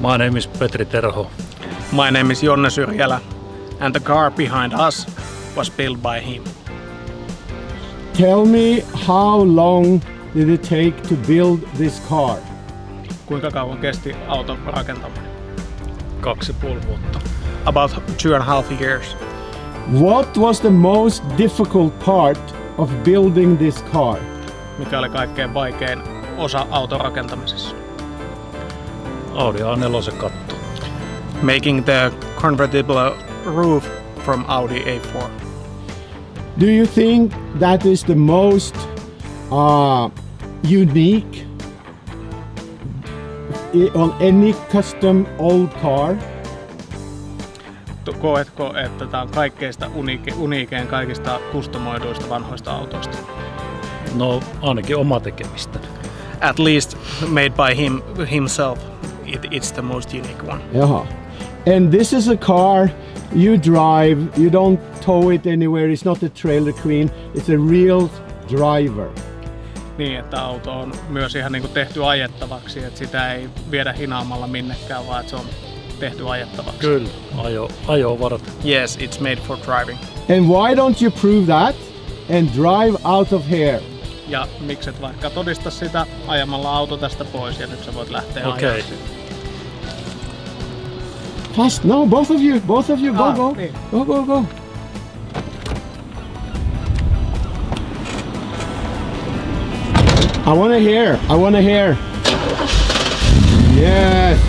My name is Petri Terho. My name is Jonne Syrjälä, and the car behind us was built by him. Tell me, how long did it take to build this car? Kuinka kauan kesti auton rakentaminen? 2,5 vuotta. About 2.5 years. What was the most difficult part of building this car? Mikä oli kaikkein vaikein osa auton rakentamisessa? Audi A4 katto. Making the convertible roof from Audi A4. Do you think that is the most unique on any custom old car? Koetko, että tämä on kaikkeista uniikein kaikista kustomoiduista vanhoista autoista? No ainakin oma tekemistä. At least made by himself. It's the most unique one. Yeah. And this is a car you drive, you don't tow it anywhere, it's not a trailer queen, it's a real driver. Niin, että auto on myös ihan niin kuin tehty ajettavaksi, että sitä ei viedä hinaamalla minnekään, vaan että se on tehty ajettavaksi. Kyllä, ajo varten. Yes, it's made for driving. And why don't you prove that and drive out of here? Ja mikset vaikka todista sitä ajamalla auto tästä pois ja nyt sä voit lähteä Okei. ajaa sitä. Fast, no, both of you, go. Niin. Go. I wanna hear. Yes.